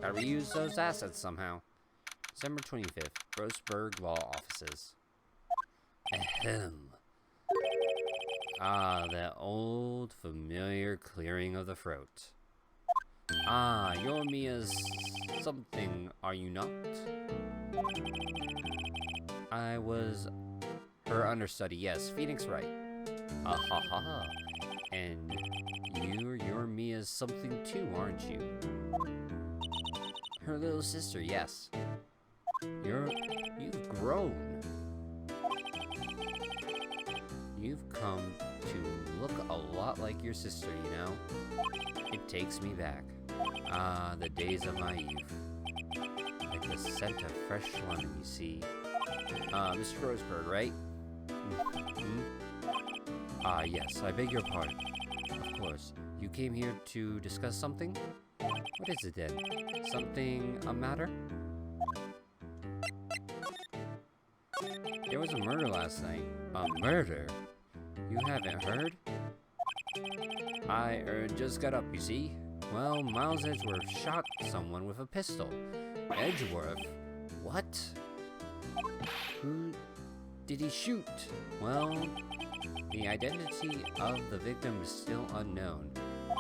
Gotta reuse those assets somehow. December 25th, Grossberg Law Offices. Ahem. Ah, that old familiar clearing of the throat. Ah, you're Mia's something, are you not? I was her understudy, yes, Phoenix Wright. Ah ha ha ha. And you're Mia's something too, aren't you? Her little sister, yes. You've grown. You've come to look a lot like your sister, you know? It takes me back. Ah, the days of my youth. Like the scent of fresh lemon, you see. Mr. Grossberg, right? Ah, yes, I beg your pardon. Of course. You came here to discuss something? What is it then? Something a matter? There was a murder last night. A murder? You haven't heard? I just got up, you see. Well, Miles Edgeworth shot someone with a pistol. Edgeworth? What? Who did he shoot? Well, the identity of the victim is still unknown.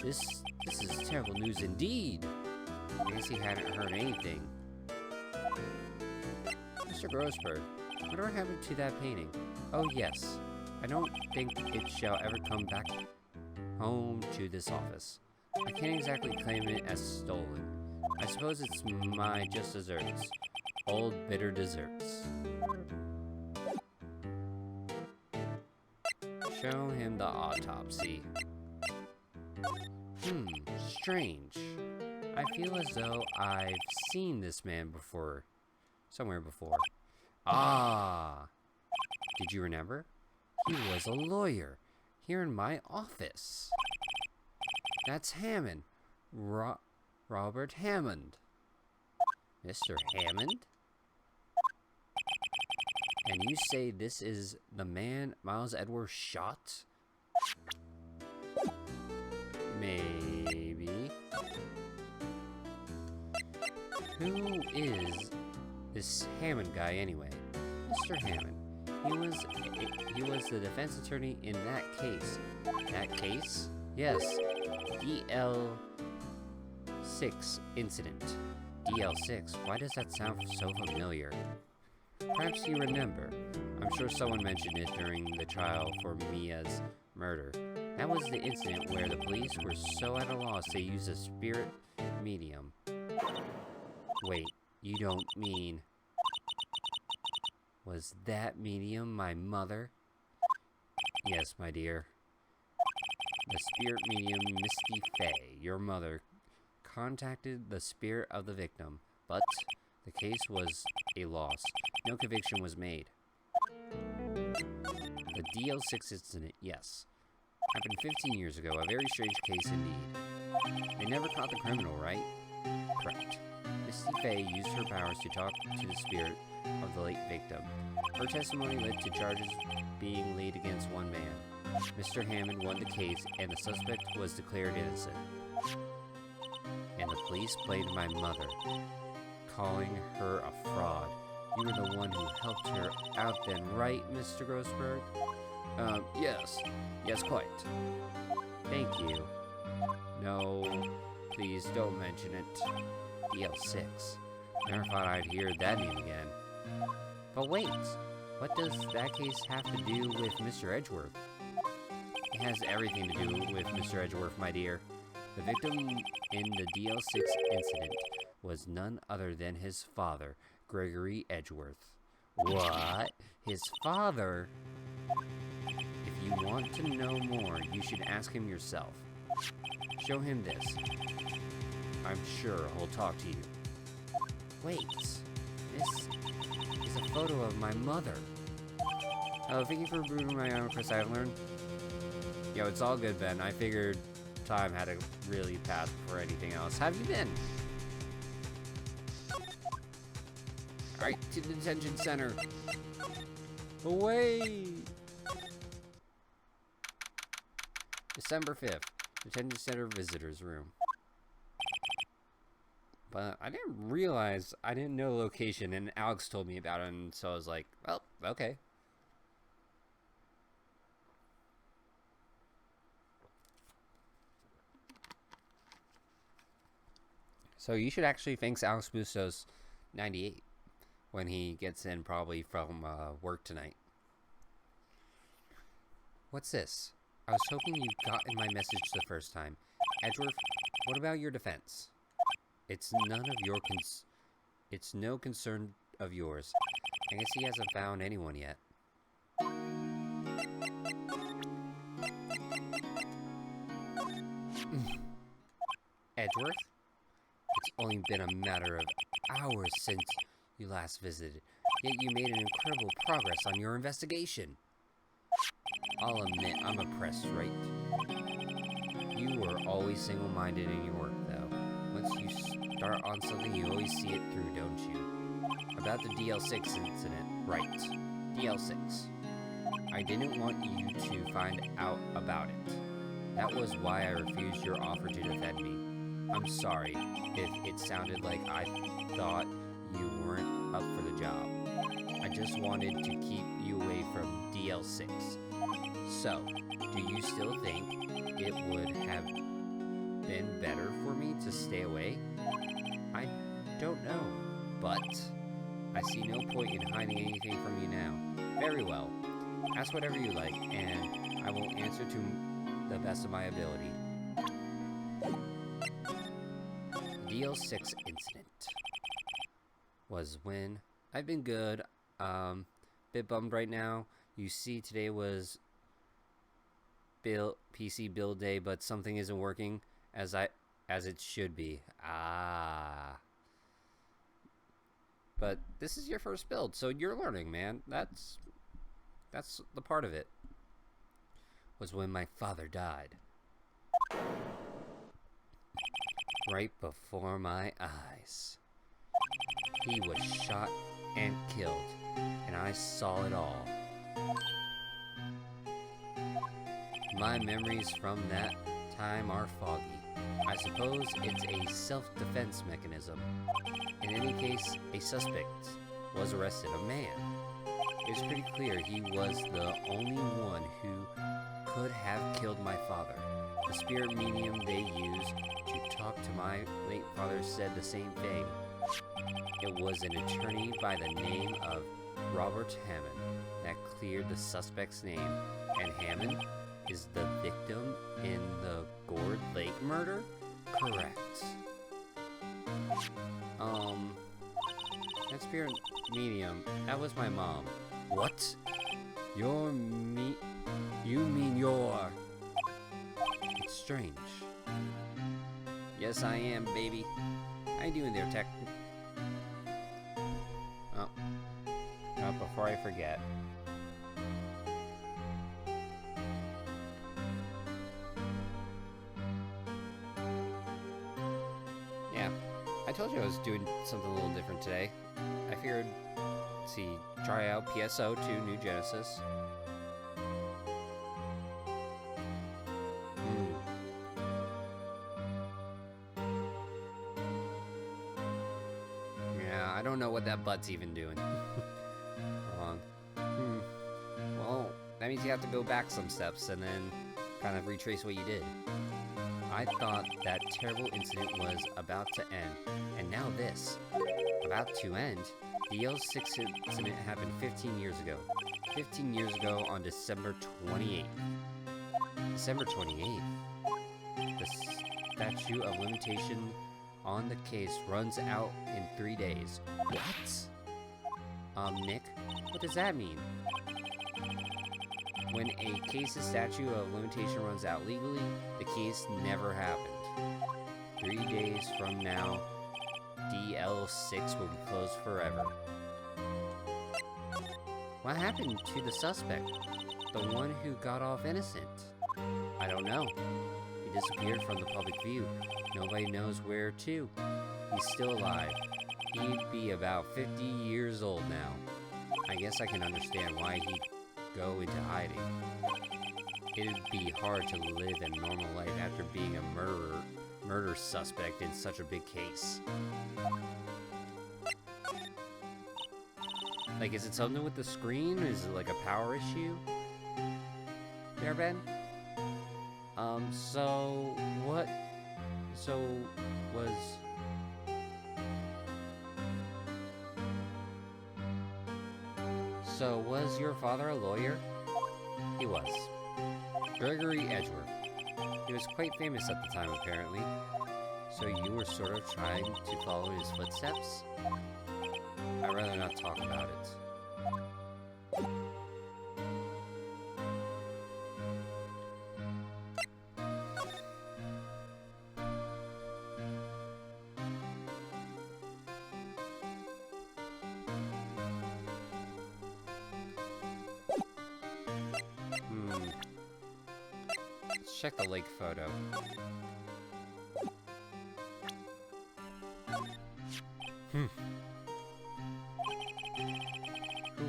This is terrible news indeed. I guess he hadn't heard anything. Mr. Grossberg, whatever happened to that painting? Oh yes, I don't think it shall ever come back home to this office. I can't exactly claim it as stolen. I suppose it's my just desserts. Old bitter desserts. Show him the autopsy. Strange. I feel as though I've seen this man before. Somewhere before. Ah! Did you remember? He was a lawyer. Here in my office. That's Hammond. Robert Hammond. Mr. Hammond? And you say this is the man Miles Edgeworth shot? Maybe. Who is this Hammond guy anyway? Mr. Hammond. He was the defense attorney in that case. That case? Yes. DL6 incident. DL6. Why does that sound so familiar? Perhaps you remember. I'm sure someone mentioned it during the trial for Mia's murder. That was the incident where the police were so at a loss they used a spirit medium. Wait, you don't mean... Was that medium my mother? Yes, my dear. The spirit medium Misty Fay, your mother, contacted the spirit of the victim, but the case was a loss. No conviction was made. The DL6 incident, yes. Happened 15 years ago, a very strange case indeed. They never caught the criminal, right? Correct. Misty Fay used her powers to talk to the spirit of the late victim. Her testimony led to charges being laid against one man. Mr. Hammond won the case, and the suspect was declared innocent. And the police blamed my mother, calling her a fraud. You were the one who helped her out then, right, Mr. Grossberg? Yes. Yes, quite. Thank you. No, please don't mention it. DL6. Never thought I'd hear that name again. But wait, what does that case have to do with Mr. Edgeworth? It has everything to do with Mr. Edgeworth, my dear. The victim in the DL6 incident was none other than his father, Gregory Edgeworth. What? His father? If you want to know more, you should ask him yourself. Show him this. I'm sure he'll talk to you. Wait, this is a photo of my mother. Oh, thank you for approving my request. I've learned. Yo, it's all good, Ben. I figured time had to really pass before anything else. How have you been? Alright, to the detention center. Away! December 5th. Detention center visitors room. But I didn't realize, I didn't know the location, and Alex told me about it, and so I was like, well, okay. So you should actually thank Alex Bustos 98 when he gets in probably from work tonight. What's this? I was hoping you got in my message the first time. Edgeworth, what about your defense? It's no concern of yours. I guess he hasn't found anyone yet. Edgeworth? It's only been a matter of hours since you last visited, yet you made an incredible progress on your investigation. I'll admit I'm impressed, right? You were always single-minded in your work, though. Once you start on something, you always see it through, don't you? About the DL6 incident, right. DL6. I didn't want you to find out about it. That was why I refused your offer to defend me. I'm sorry if it sounded like I thought you weren't up for the job. I just wanted to keep you away from DL6. So, do you still think it would have been better for me to stay away? I don't know, but I see no point in hiding anything from you now. Very well. Ask whatever you like, and I will answer to the best of my ability. The DL6 incident was when I've been good. Bit bummed right now. You see, today was PC build day, but something isn't working as it should be. But this is your first build, so you're learning, man. That's the part of it. Was when my father died. Right before my eyes. He was shot and killed, and I saw it all. My memories from that time are foggy. I suppose it's a self-defense mechanism. In any case, a suspect was arrested, a man. It's pretty clear he was the only one who could have killed my father. The spirit medium they used to talk to my late father said the same thing. It was an attorney by the name of Robert Hammond that cleared the suspect's name. And Hammond is the victim in the Gourd Lake murder? Correct. That spirit medium, that was my mom. What? You mean you're... It's strange. Yes, I am, baby. How you doing there, Tech? Oh, before I forget. Yeah, I told you I was doing something a little different today. I figured, try out PSO 2 New Genesis. Yeah, I don't know what that butt's even doing. Hold on. Well, that means you have to go back some steps and then kind of retrace what you did. I thought that terrible incident was about to end, and now this. About to end? The L6 incident happened 15 years ago. 15 years ago on December 28th. December 28th? The statute of limitation on the case runs out in 3 days. What? Nick, what does that mean? When a case's statute of limitation runs out legally, the case never happened. 3 days from now, DL6 will be closed forever. What happened to the suspect? The one who got off innocent? I don't know. He disappeared from the public view. Nobody knows where to. He's still alive. He'd be about 50 years old now. I guess I can understand why he'd go into hiding. It'd be hard to live a normal life after being murder suspect in such a big case? Like, is it something with the screen? Is it like a power issue? There, Ben? So what? So was your father a lawyer? He was. Gregory Edgeworth. He was quite famous at the time, apparently. So you were sort of trying to follow his footsteps? I'd rather not talk about it. Let's check the lake photo. Who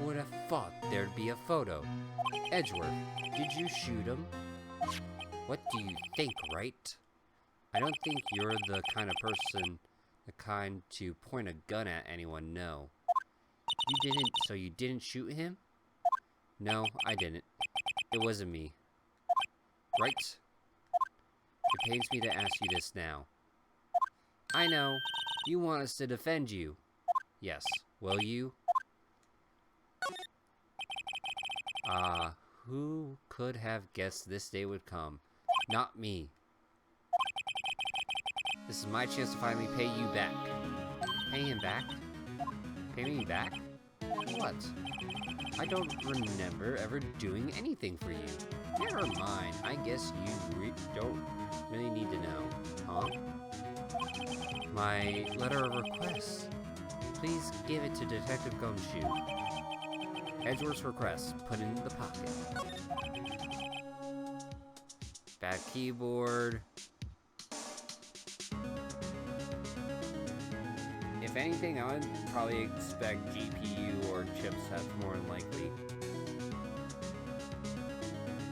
would have thought there'd be a photo? Edgeworth, did you shoot him? What do you think, Wright? I don't think you're the kind of person, to point a gun at anyone, no. You didn't shoot him? No, I didn't. It wasn't me. Right? It pains me to ask you this now. I know. You want us to defend you. Yes. Will you? Who could have guessed this day would come? Not me. This is my chance to finally pay you back. Pay him back? Pay me back? What? I don't remember ever doing anything for you. Never mind. I guess you don't really need to know. Huh? My letter of request. Please give it to Detective Gumshoe. Edgeworth's request. Put in the pocket. Bad keyboard. If anything, I would probably expect GPU or chipsets more than likely.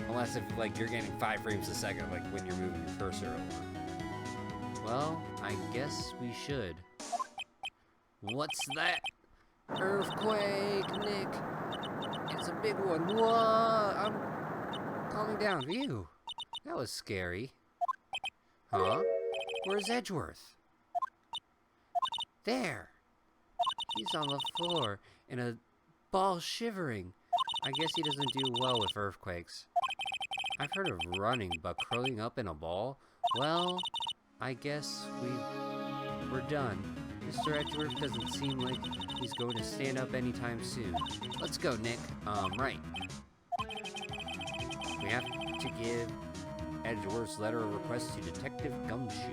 Unless if, like, you're getting 5 frames a second, like, when you're moving your cursor over. Well, I guess we should. What's that? Earthquake, Nick! It's a big one. What? I'm calming down. Phew. That was scary. Huh? Where's Edgeworth? There! He's on the floor, in a ball shivering. I guess he doesn't do well with earthquakes. I've heard of running, but curling up in a ball? Well, I guess we're done. Mr. Edgeworth doesn't seem like he's going to stand up anytime soon. Let's go, Nick. Right. We have to give Edgeworth's letter of request to Detective Gumshoe.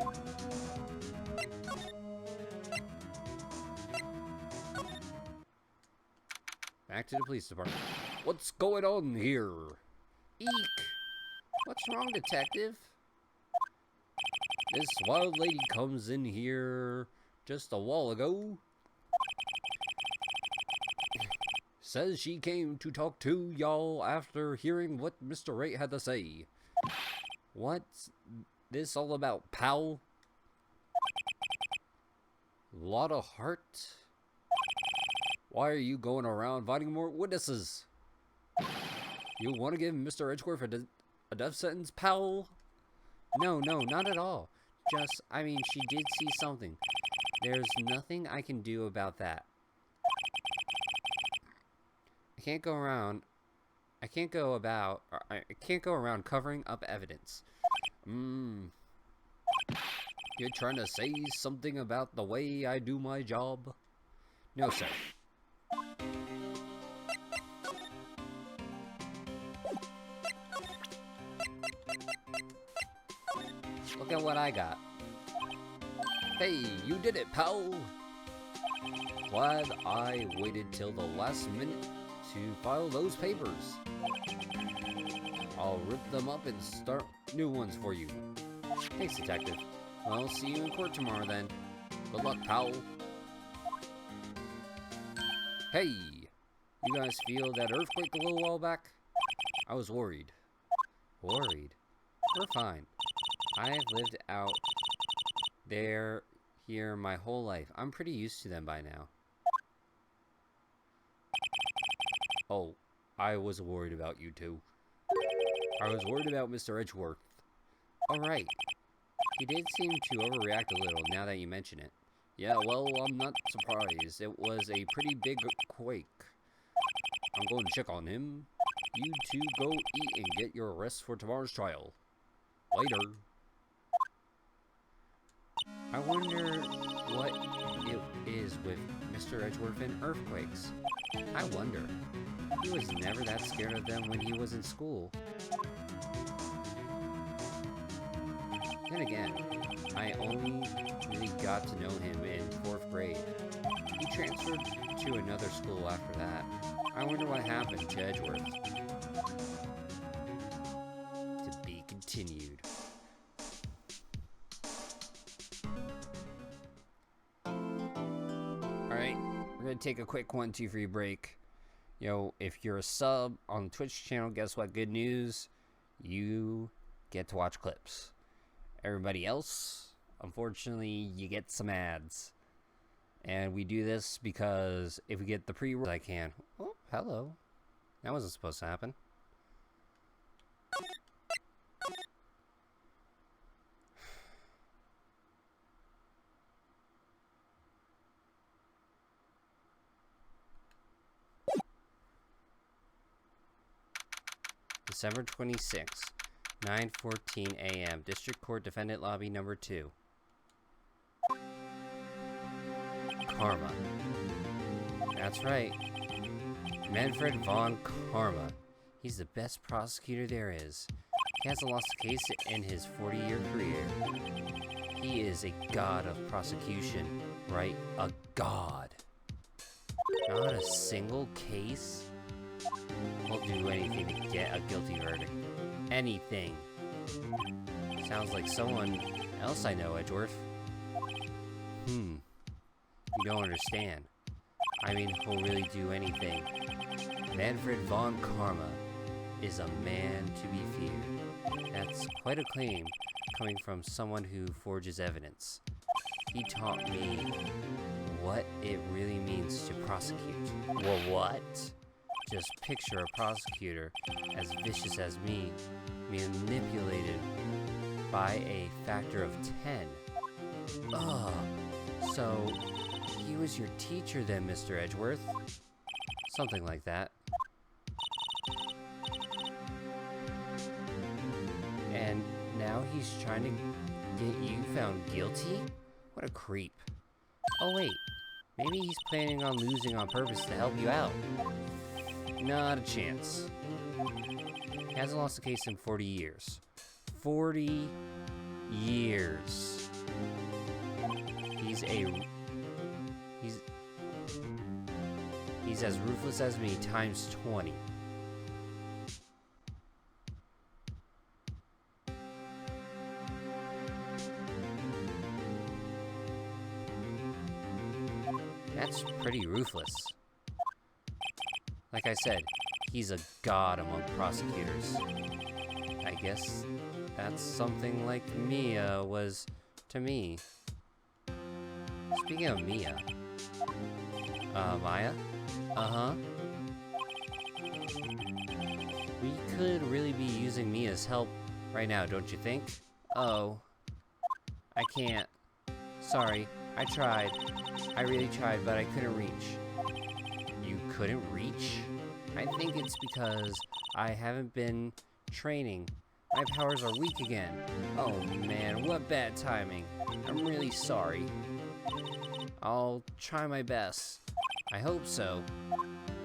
Back to the police department. What's going on here? Eek! What's wrong, detective? This wild lady comes in here just a while ago. Says she came to talk to y'all after hearing what Mr. Wright had to say. What's this all about, pal? Lot of heart? Why are you going around inviting more witnesses? You want to give Mr. Edgeworth a death sentence, pal? No, not at all. Just, I mean, she did see something. There's nothing I can do about that. I can't go around covering up evidence. You're trying to say something about the way I do my job? No, sir. Look at what I got. Hey, you did it, pal! Glad I waited till the last minute to file those papers. I'll rip them up and start new ones for you. Thanks, detective. Well, see you in court tomorrow then. Good luck, pal. Hey! You guys feel that earthquake a little while back? I was worried. Worried? We're fine. I've lived out They're here my whole life. I'm pretty used to them by now. Oh, I was worried about you two. I was worried about Mr. Edgeworth. Alright. He did seem to overreact a little now that you mention it. Yeah, well, I'm not surprised. It was a pretty big quake. I'm going to check on him. You two go eat and get your rest for tomorrow's trial. Later. I wonder what it is with Mr. Edgeworth and earthquakes. I wonder. He was never that scared of them when he was in school. Then again, I only really got to know him in 4th grade. He transferred to another school after that. I wonder what happened to Edgeworth. To be continued. Alright, we're gonna take a quick 1-2-3 break. Yo, if you're a sub on the Twitch channel, guess what? Good news. You get to watch clips. Everybody else, unfortunately, you get some ads. And we do this because if we get the pre-roll, I can. Oh, hello. That wasn't supposed to happen. December 26th, 9:14 a.m. District Court Defendant Lobby Number 2. Karma. That's right. Manfred von Karma. He's the best prosecutor there is. He hasn't lost a case in his 40-year career. He is a god of prosecution, right? A god. Not a single case? We'll do anything to get a guilty verdict. Anything. Sounds like someone else I know, Edgeworth. You don't understand. I mean, he'll really do anything. Manfred von Karma is a man to be feared. That's quite a claim coming from someone who forges evidence. He taught me what it really means to prosecute. Well, what? Just picture a prosecutor as vicious as me, manipulated by a factor of 10. Ugh. So, he was your teacher then, Mr. Edgeworth? Something like that. And now he's trying to get you found guilty? What a creep. Oh wait, maybe he's planning on losing on purpose to help you out. Not a chance. He hasn't lost a case in 40 years. 40 years. He's as ruthless as me times 20. That's pretty ruthless. Like I said, he's a god among prosecutors. I guess that's something like Mia was to me. Speaking of Mia. Maya? Uh-huh. We could really be using Mia's help right now, don't you think? Oh. I can't. Sorry, I tried. I really tried, but I couldn't reach. You couldn't reach? I think it's because I haven't been training. My powers are weak again. Oh man, what bad timing. I'm really sorry. I'll try my best. I hope so.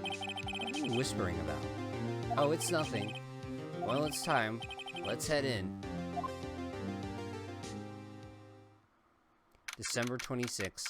What are you whispering about? Oh, it's nothing. Well, it's time. Let's head in. December 26,